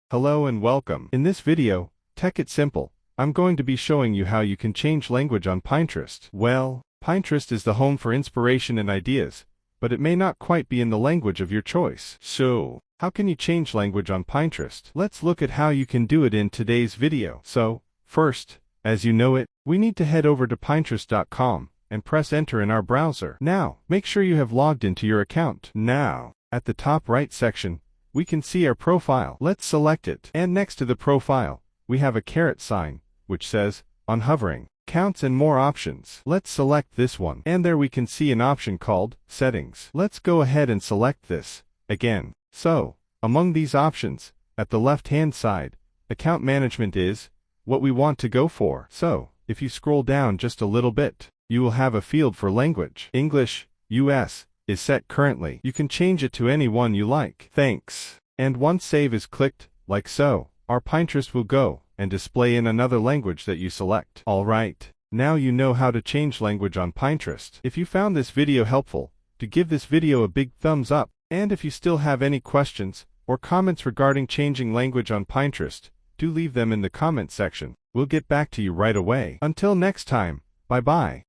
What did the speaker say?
Hello and welcome. In this video, Tech It Simple, I'm going to be showing you how you can change language on Pinterest. Well, Pinterest is the home for inspiration and ideas, but it may not quite be in the language of your choice. So, how can you change language on Pinterest? Let's look at how you can do it in today's video. So, first, as you know it, we need to head over to Pinterest.com and press enter in our browser. Now, make sure you have logged into your account. Now, at the top right section, we can see our profile. Let's select it. And next to the profile, we have a caret sign, which says, on hovering, counts and more options. Let's select this one. And there we can see an option called settings. Let's go ahead and select this again. So, among these options, at the left-hand side, account management is what we want to go for. So, if you scroll down just a little bit, you will have a field for language. English, US, is set currently. You can change it to any one you like. Thanks. And once save is clicked, like so, our Pinterest will go and display in another language that you select. Alright, now you know how to change language on Pinterest. If you found this video helpful, to give this video a big thumbs up, and if you still have any questions or comments regarding changing language on Pinterest, do leave them in the comment section. We'll get back to you right away. Until next time, bye-bye.